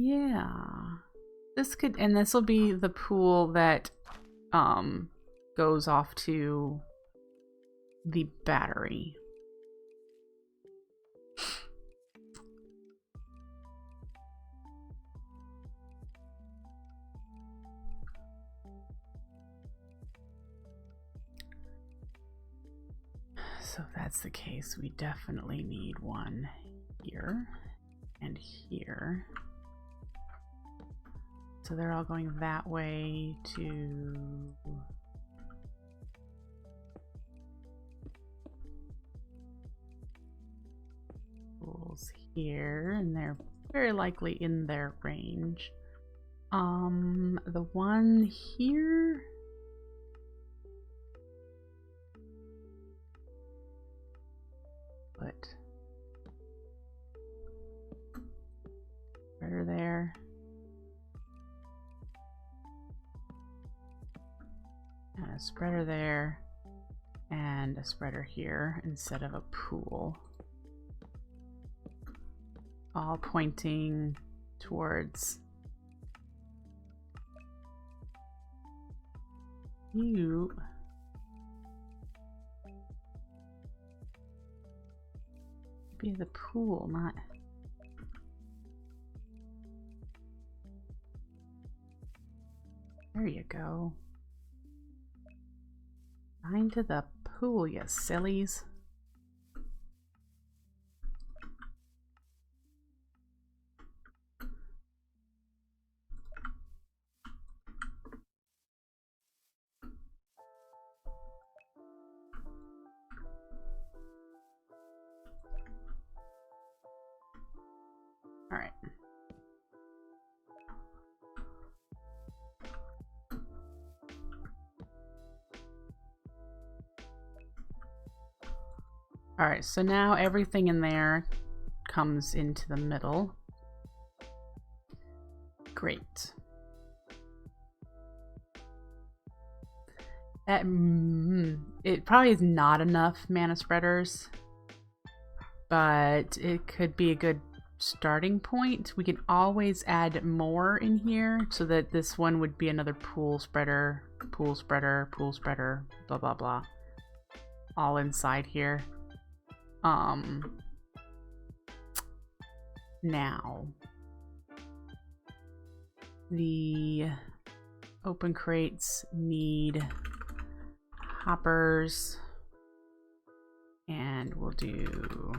Yeah. This could, and this will be the pool that goes off to the battery. So if that's the case, we definitely need one here and here. So they're all going that way to pools here, and they're very likely in their range. The one here, put spreader there. And a spreader there, and a spreader here instead of a pool. All pointing towards you. Be the pool, not. There you go. Bind to the pool, you sillies. All right. All right, so now everything in there comes into the middle. Great. It probably is not enough mana spreaders, but it could be a good starting point. We can always add more in here so that this one would be another pool spreader, pool spreader, pool spreader, blah, blah, blah. All inside here. Now, the open crates need hoppers, and we'll do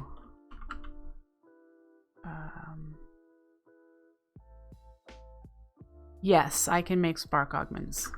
yes, I can make spark augments.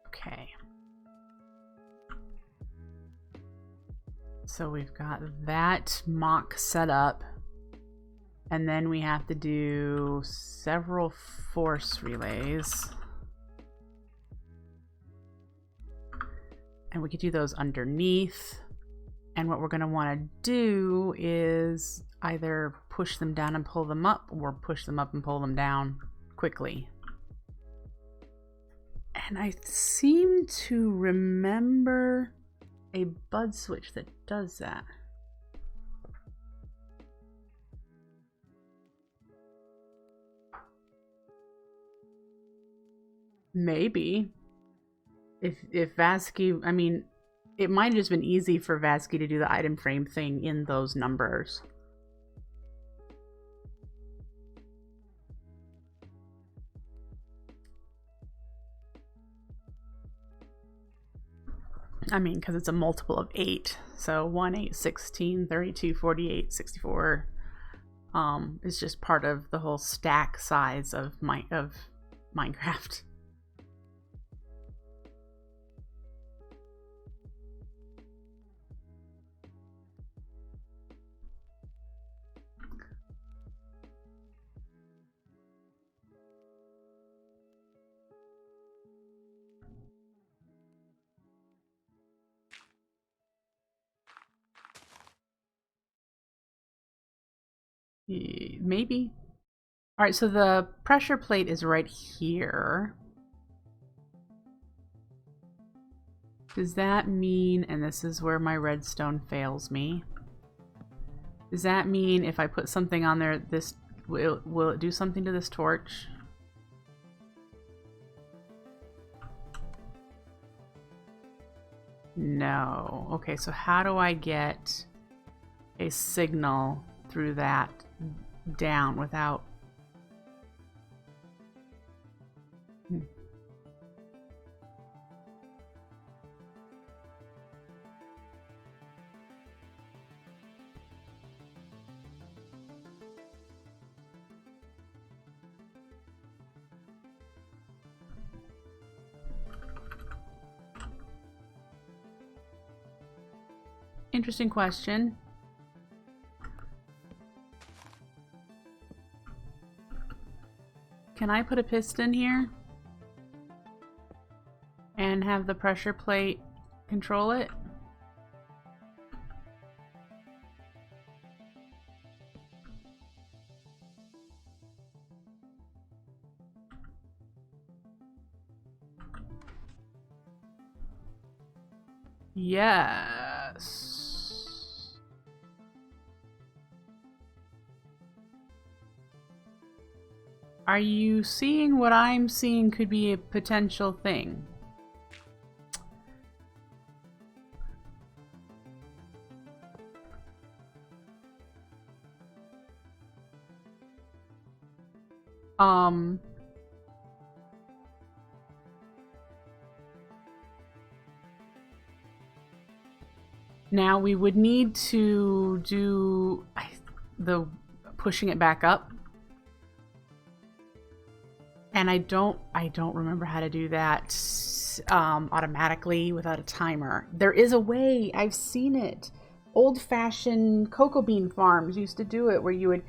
Okay. So we've got that mock set up, and then we have to do several force relays. And we could do those underneath. And what we're going to want to do is either push them down and pull them up, or push them up and pull them down quickly. And I seem to remember a bud switch that does that. Maybe. If Vasky, I mean, it might have just been easy for Vasky to do the item frame thing in those numbers. I mean, because it's a multiple of 8. So 1, 8, 16, 32, 48, 64 is just part of the whole stack size of Minecraft. Maybe. All right, so the pressure plate is right here. Does that mean, and this is where my redstone fails me, does that mean if I put something on there, this will it do something to this torch? No. Okay, so how do I get a signal through that down without... Interesting question. Can I put a piston here and have the pressure plate control it? Yes. Are you seeing what I'm seeing could be a potential thing? Now we would need to do the pushing it back up. And I don't remember how to do that automatically without a timer. There is a way, I've seen it. Old-fashioned cocoa bean farms used to do it, where you would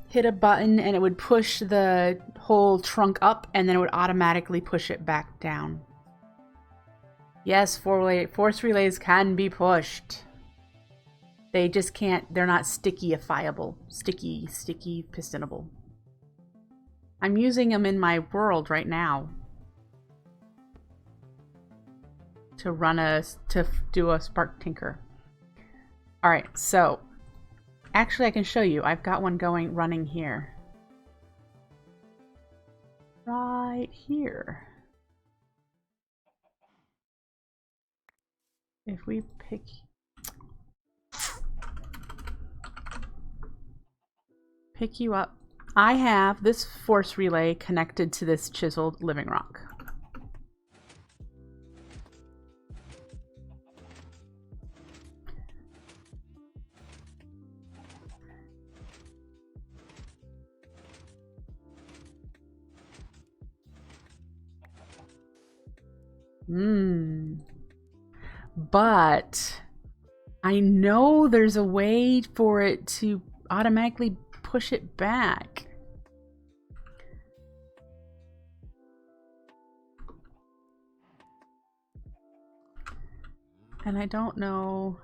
hit a button and it would push the whole trunk up, and then it would automatically push it back down. Yes, force relays can be pushed. They just can't, they're not sticky-ifiable. Sticky pistonable. I'm using them in my world right now to do a spark tinker. All right, so actually I can show you. I've got one running here. Right here. If we pick you up, I have this force relay connected to this chiseled living rock. But I know there's a way for it to automatically push it back. And I don't know.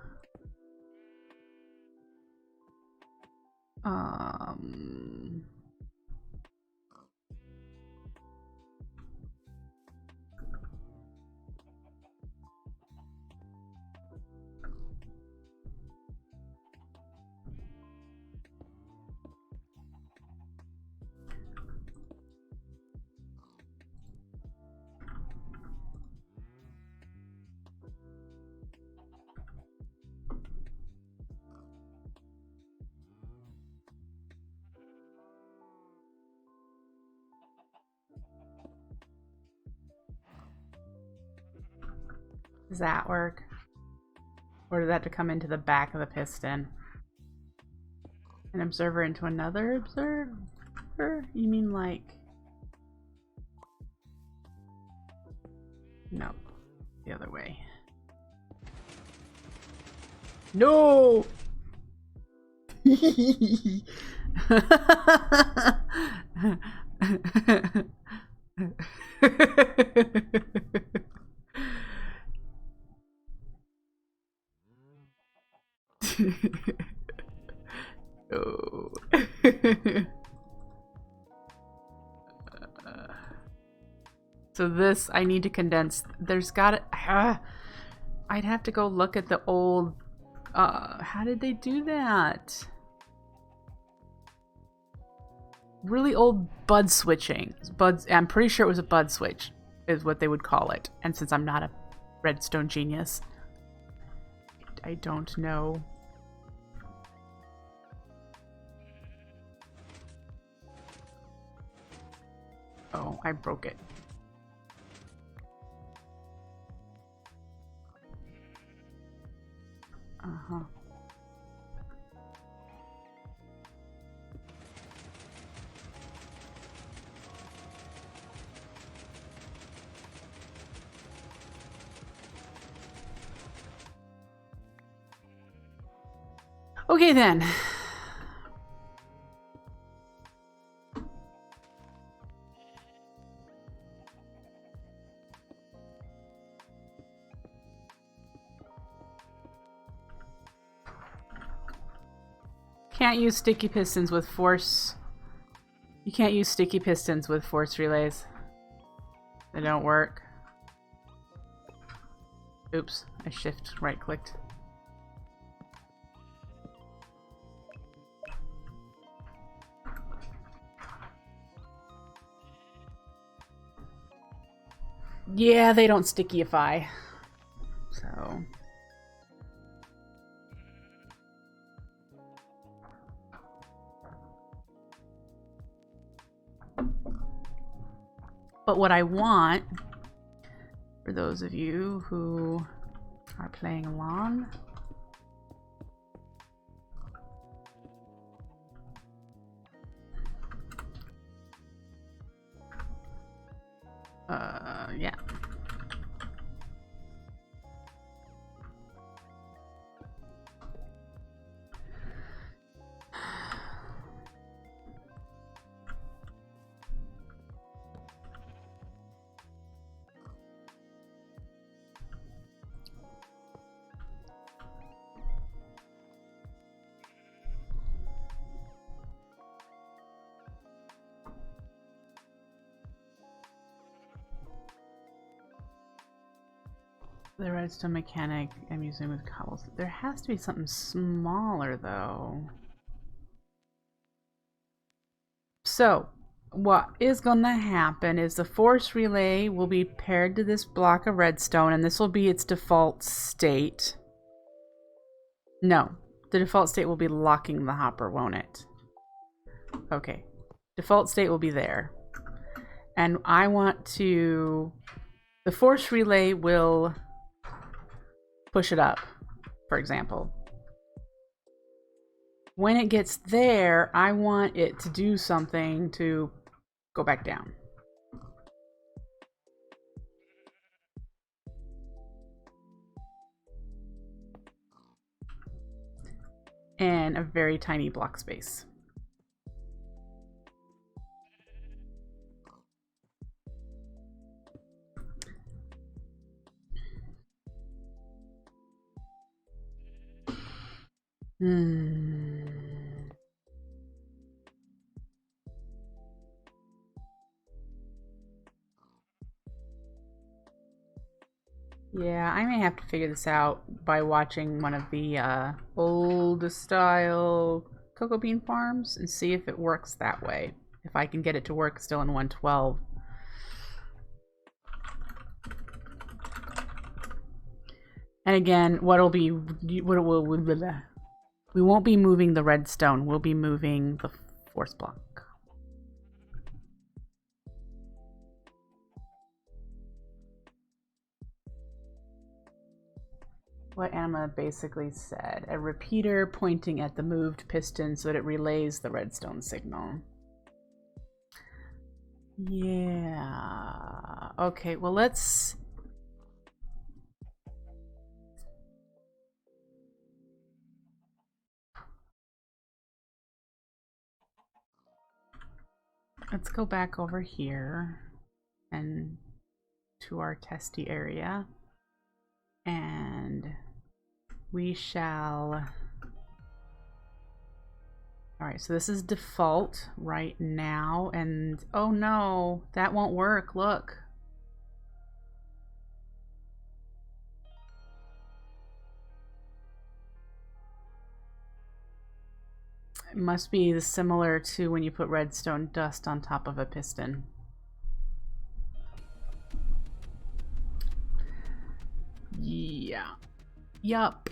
Does that work? Or does that have to come into the back of the piston? An observer into another observer? You mean like... No. The other way. No! Oh. So this, I need to condense. There's gotta... I'd have to go look at the old... how did they do that? Really old bud switching. I'm pretty sure it was a bud switch, is what they would call it. And since I'm not a redstone genius, I don't know. Oh, I broke it. Uh-huh. Okay then. Can't use sticky pistons with force. You can't use sticky pistons with force relays. They don't work. Oops, I shift right clicked. Yeah, they don't stickyify. So... But what I want, for those of you who are playing along, yeah. The redstone mechanic I'm using with cobbles. There has to be something smaller though. So what is gonna happen is the force relay will be paired to this block of redstone, and this will be its default state. No, the default state will be locking the hopper, won't it? Okay, default state will be there. And I want to... The force relay will push it up, for example. When it gets there, I want it to do something to go back down. And a very tiny block space. Yeah, I may have to figure this out by watching one of the old style cocoa bean farms and see if it works that way. If I can get it to work still in 112. And again, we won't be moving the redstone, we'll be moving the force block. what Anna basically said. A repeater pointing at the moved piston so that it relays the redstone signal. Yeah. Okay, well let's go back over here and to our testy area, and we shall... Alright, so this is default right now, and oh no, that won't work, look. It must be similar to when you put redstone dust on top of a piston. Yeah. Yup.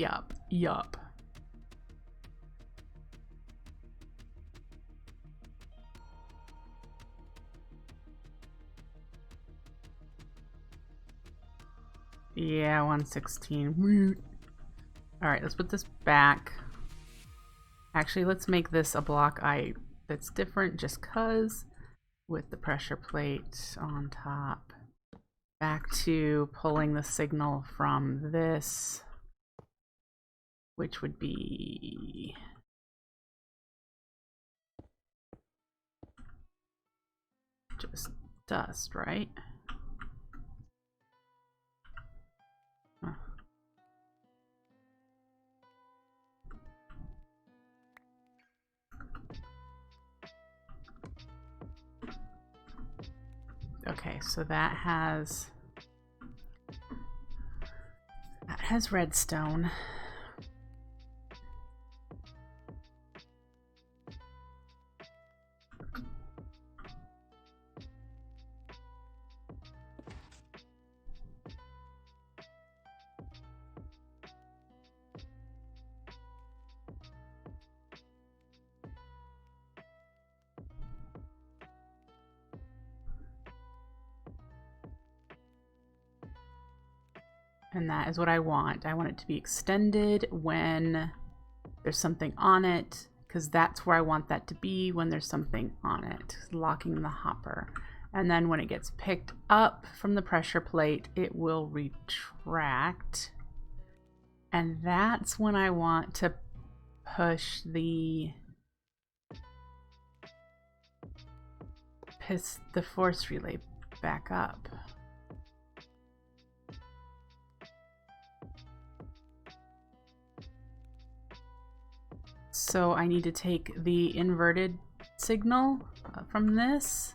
Yeah, 116. Alright, let's put this back. Actually, let's make this a block that's different just cuz, with the pressure plate on top. Back to pulling the signal from this, which would be just dust, right? Huh. Okay, so that has redstone. And that is what I want. I want it to be extended when there's something on it, because that's where I want that to be, when there's something on it, locking the hopper. And then when it gets picked up from the pressure plate, it will retract. And that's when I want to push the force relay back up. So I need to take the inverted signal from this.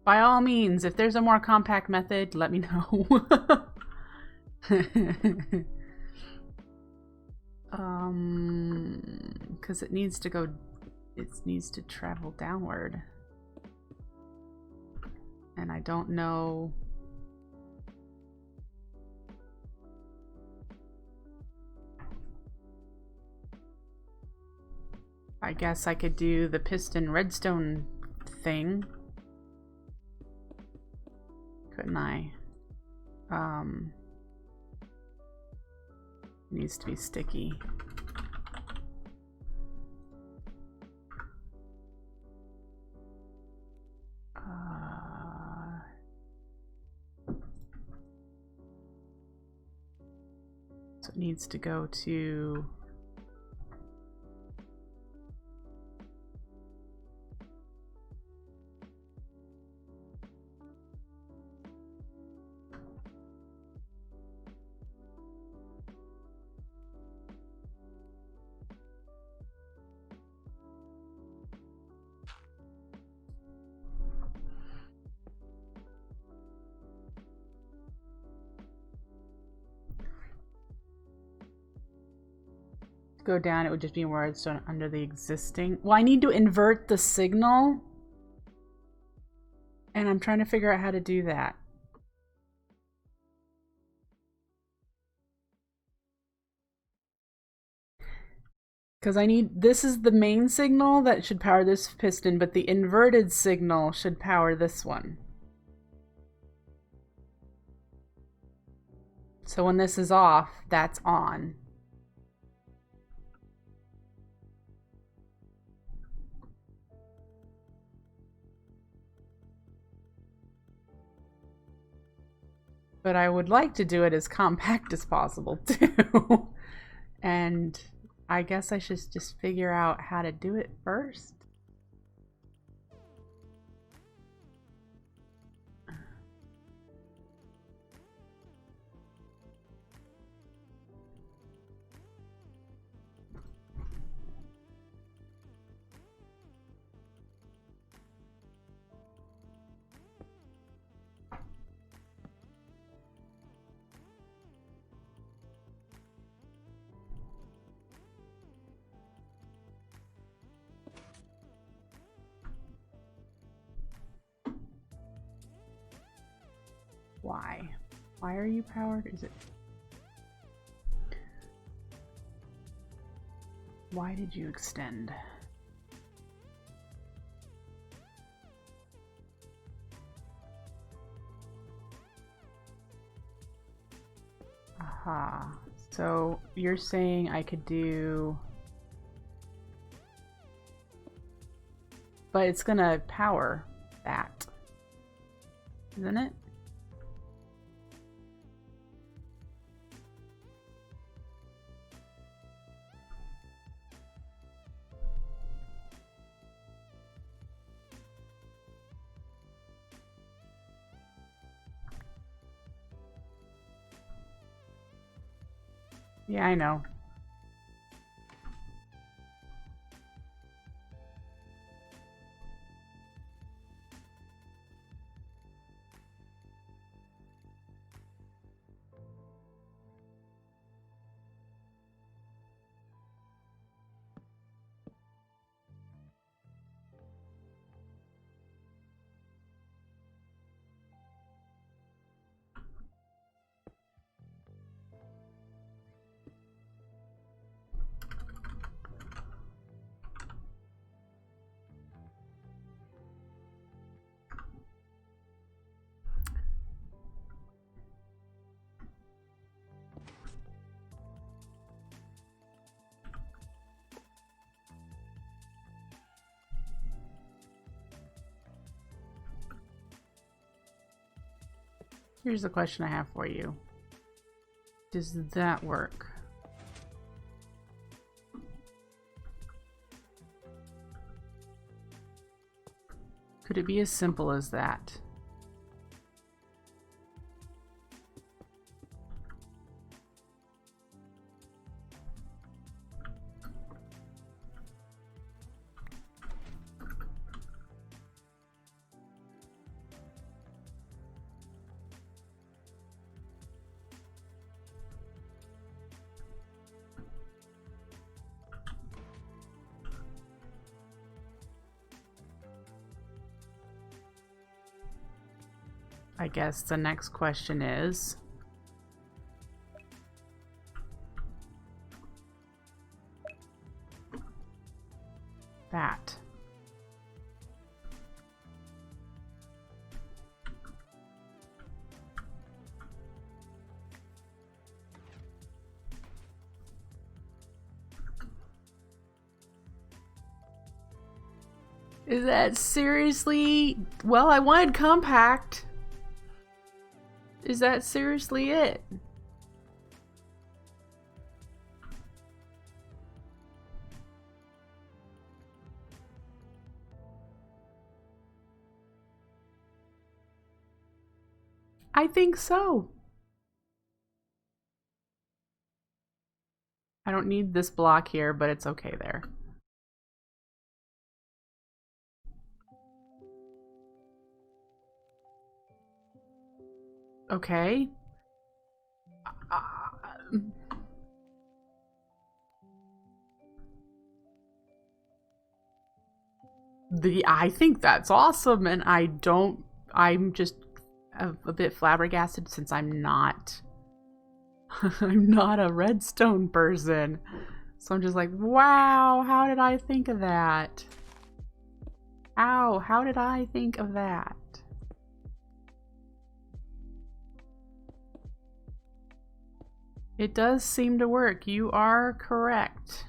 By all means, if there's a more compact method, let me know. Because it needs to travel downward. And I don't know. I guess I could do the piston redstone thing. Couldn't I? Needs to be sticky. So it needs to go to go down, it would just be more redstone under the existing. Well, I need to invert the signal. And I'm trying to figure out how to do that. Because I need, this is the main signal that should power this piston, but the inverted signal should power this one. So when this is off, that's on. But I would like to do it as compact as possible too. And I guess I should just figure out how to do it first. Why? Why are you powered? Is it? Why did you extend? Aha. So you're saying I could do... But it's gonna power that, isn't it? Yeah, I know. Here's the question I have for you. Does that work? Could it be as simple as that? I guess the next question is, that. Is that seriously? Well, I wanted compact. Is that seriously it? I think so. I don't need this block here, but it's okay there. Okay. I think that's awesome, and I'm just a bit flabbergasted since I'm not I'm not a redstone person. So I'm just like, wow, how did I think of that? How did I think of that? It does seem to work. You are correct.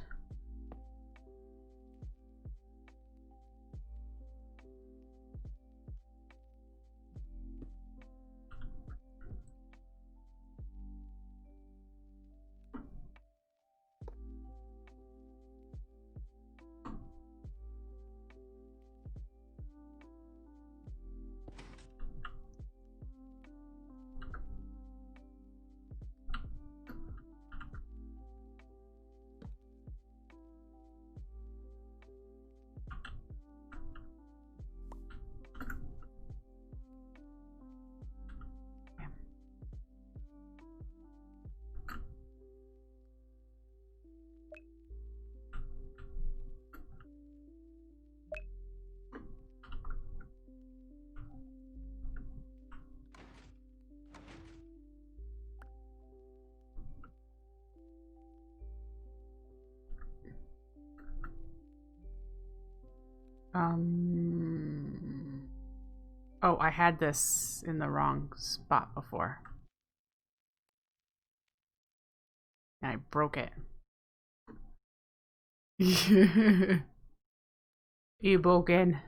Oh, I had this in the wrong spot before. And I broke it. You broken.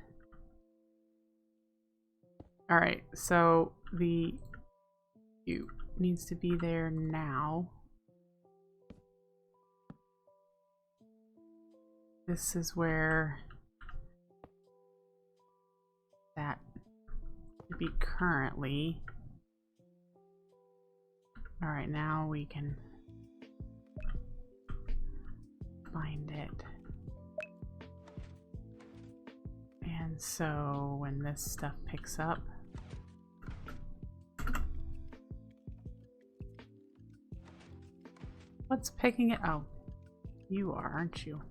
Alright, so the U needs to be there now. This is where that should be currently. Alright, now we can find it. And so when this stuff picks up, what's picking it? Oh, you are, aren't you?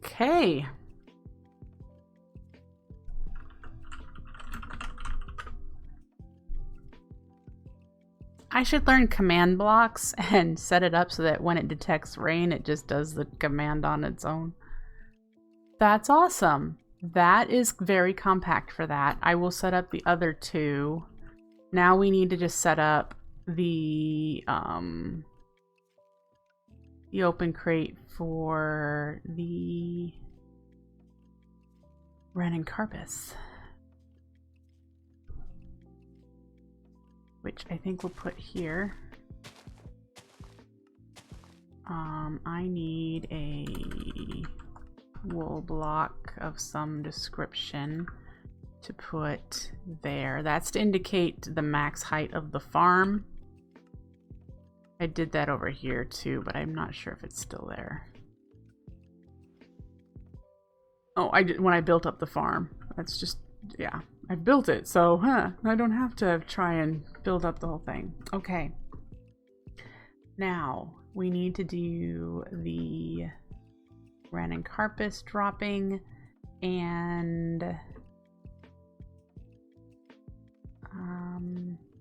Okay. I should learn command blocks and set it up so that when it detects rain, it just does the command on its own. That's awesome. That is very compact for that. I will set up the other two. Now we need to just set up the open crate for the Ren and Carpus, which I think we'll put here. I need a wool block of some description to put there. That's to indicate the max height of the farm. I did that over here too, but I'm not sure if it's still there. Oh, I did when I built up the farm. That's just, yeah, I built it, so I don't have to try and build up the whole thing. Okay. Now we need to do the Ren and Carpus dropping, and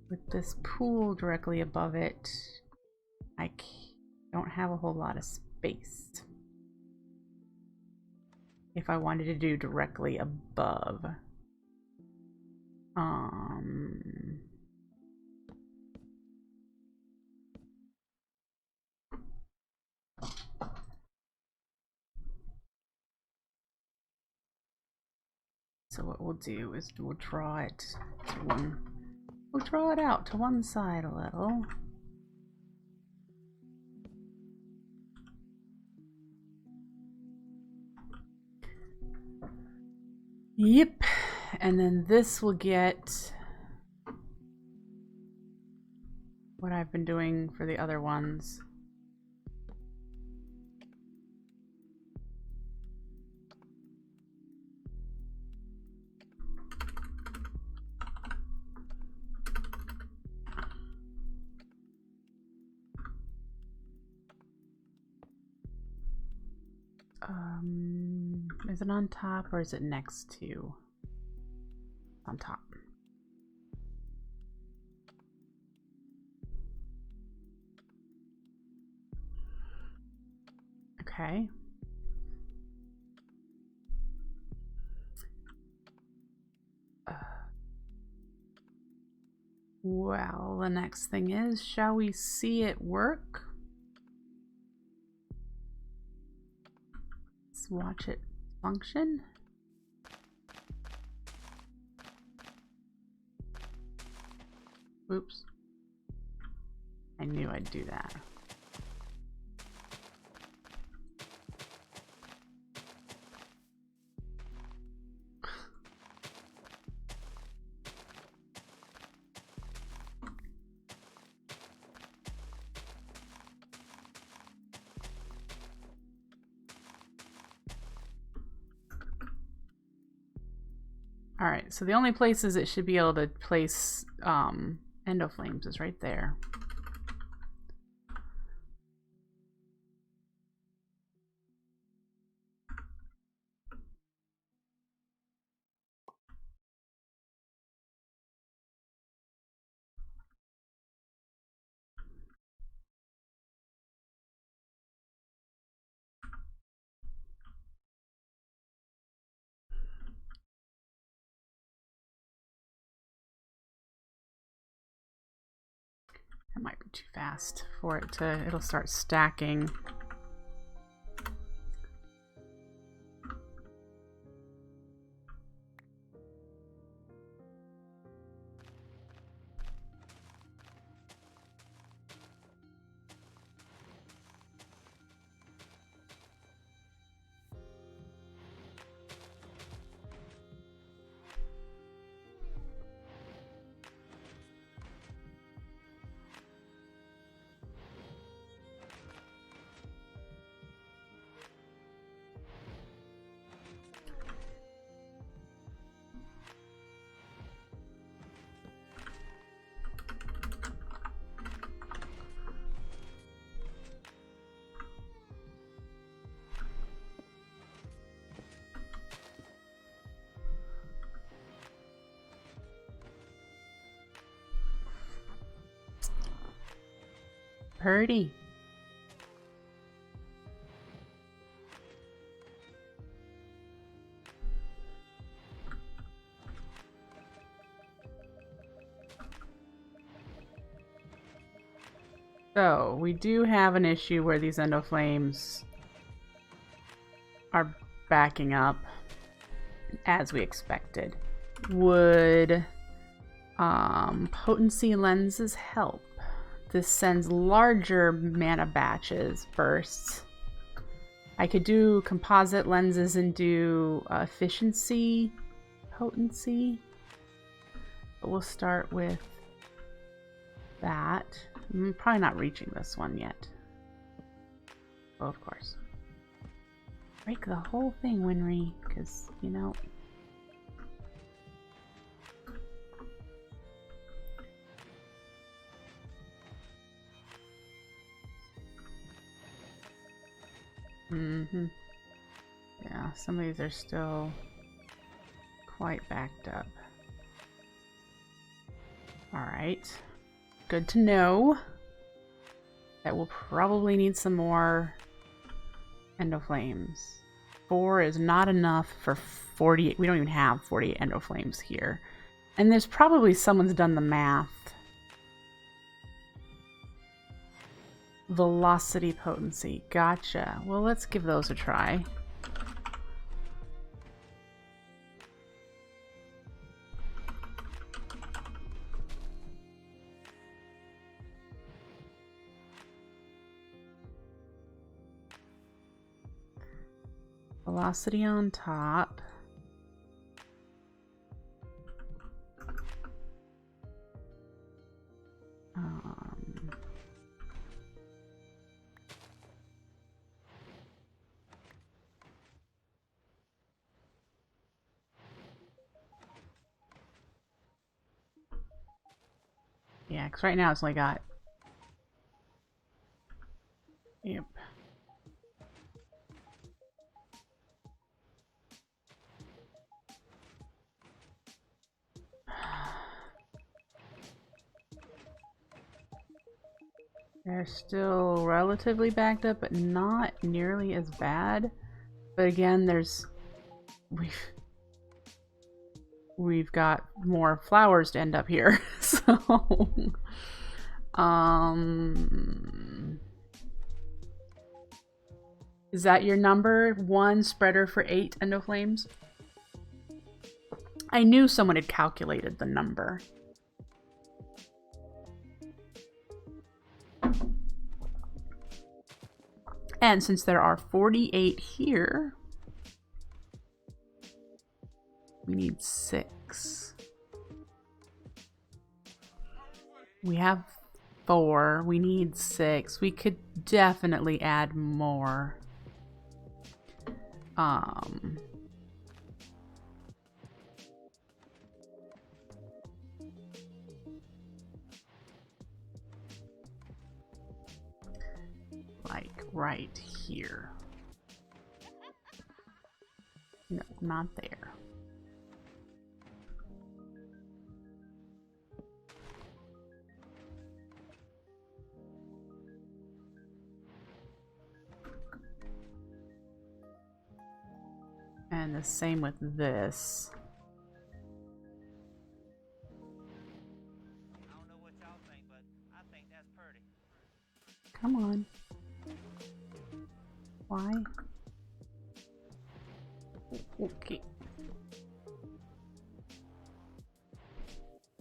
with this pool directly above it, I don't have a whole lot of space if I wanted to do directly above. So what we'll do is we'll draw it to one. We'll draw it out to one side a little. Yep, and then this will get what I've been doing for the other ones. Is it on top or is it next to? On top. Okay. Well, the next thing is, shall we see it work? Let's watch it function. Oops. I knew I'd do that. Alright, so the only places it should be able to place endoflames is right there. That might be too fast for it to, it'll start stacking. Purdy. So, we do have an issue where these endoflames are backing up as we expected. Would potency lenses help? This sends larger mana batches bursts. I could do composite lenses and do efficiency potency. But we'll start with that. I'm probably not reaching this one yet. Oh, of course. Break the whole thing, WINRY, because, you know. Yeah, some of these are still quite backed up. Alright. Good to know. That we'll probably need some more endoflames. 4 is not enough for 48. We don't even have 48 endoflames here. And there's probably someone's done the math. Velocity potency. Gotcha. Well, let's give those a try. Velocity on top. Yeah, because right now it's only got... Yep. They're still relatively backed up, but not nearly as bad. But again, we've got more flowers to end up here. So is that your number? 1 spreader for 8 endoflames? I knew someone had calculated the number. And since there are 48 here, we need 6. We have 4. We need 6. We could definitely add more. Like right here. No, not there. And the same with this. I don't know what y'all think, but I think that's pretty. Come on. Why? Okay.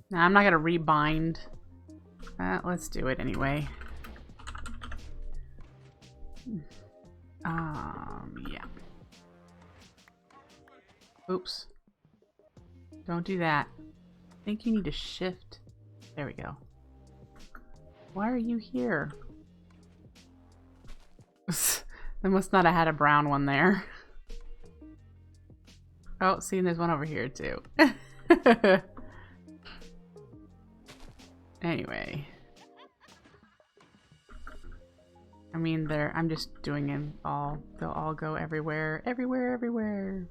Now I'm not gonna rebind. Let's do it anyway. Yeah. Oops. Don't do that. I think you need to shift. There we go. Why are you here? They must not have had a brown one there. Oh, see, and there's one over here too. Anyway. I mean, I'm just doing them all. They'll all go everywhere, everywhere, everywhere.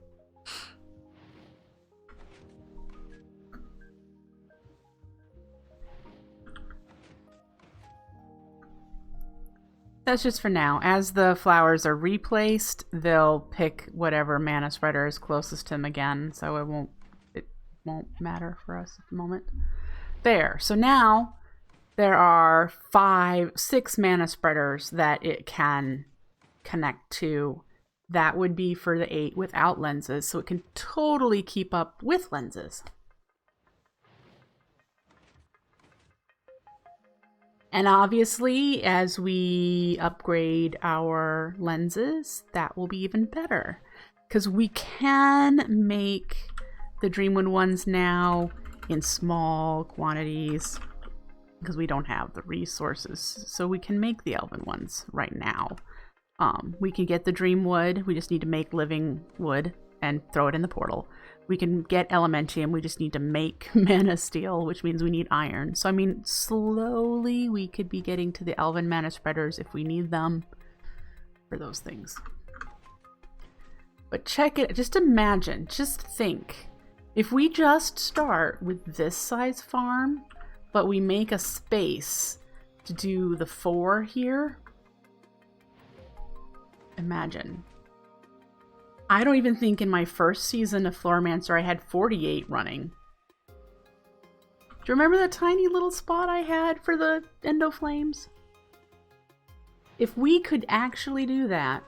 That's just for now. As the flowers are replaced, they'll pick whatever mana spreader is closest to them again, so it won't matter for us at the moment. There. So now there are 6 mana spreaders that it can connect to. That would be for the 8 without lenses, so it can totally keep up with lenses. And obviously, as we upgrade our lenses, that will be even better. Because we can make the Dreamwood ones now in small quantities, because we don't have the resources. So we can make the Elven ones right now. We can get the Dreamwood, we just need to make living wood and throw it in the portal. We can get Elementium, we just need to make mana steel, which means we need iron. So I mean, slowly we could be getting to the Elven mana spreaders if we need them for those things. But check it, just imagine, just think. If we just start with this size farm, but we make a space to do the 4 here, imagine. I don't even think in my first season of Floramancer I had 48 running. Do you remember that tiny little spot I had for the Endoflames? If we could actually do that,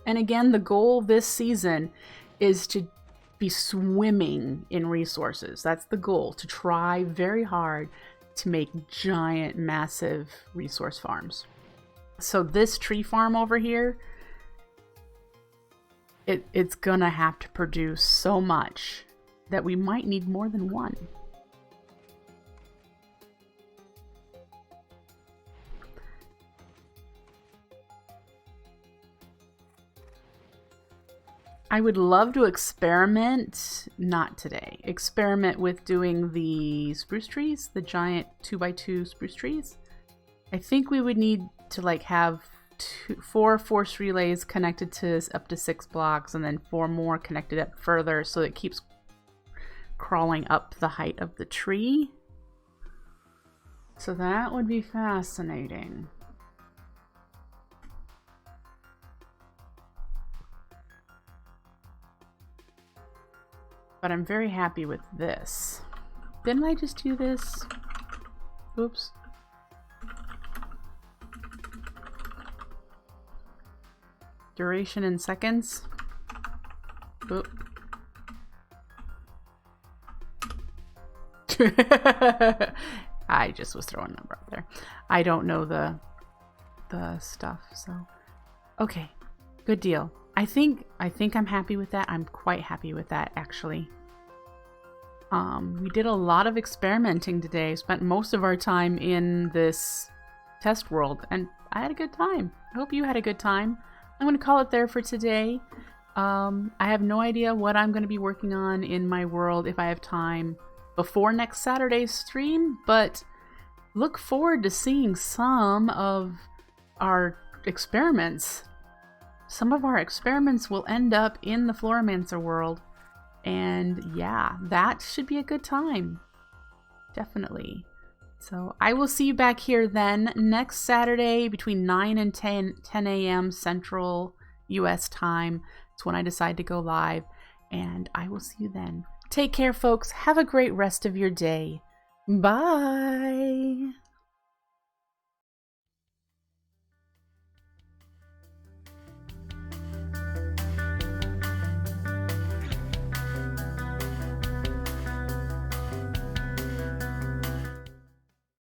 and again, the goal this season is to be swimming in resources. That's the goal, to try very hard to make giant, massive resource farms. So this tree farm over here, it's gonna have to produce so much that we might need more than one. I would love to experiment, not today, experiment with doing the spruce trees, the giant 2x2 spruce trees. I think we would need to like have 4 force relays connected to up to 6 blocks, and then 4 more connected up further so it keeps crawling up the height of the tree. So that would be fascinating. but I'm very happy with this. Didn't I just do this? Oops. Duration in seconds. Oop. I just was throwing a number out there. I don't know the stuff, so okay, good deal. I think I'm happy with that. I'm quite happy with that, actually. We did a lot of experimenting today. Spent most of our time in this test world, and I had a good time. I hope you had a good time. I'm going to call it there for today. I have no idea what I'm going to be working on in my world if I have time before next Saturday's stream, but look forward to seeing some of our experiments. Some of our experiments will end up in the Floramancer world, and yeah, that should be a good time. Definitely. So I will see you back here then next Saturday between 9 and 10 a.m. Central US time. It's when I decide to go live, and I will see you then. Take care, folks. Have a great rest of your day. Bye.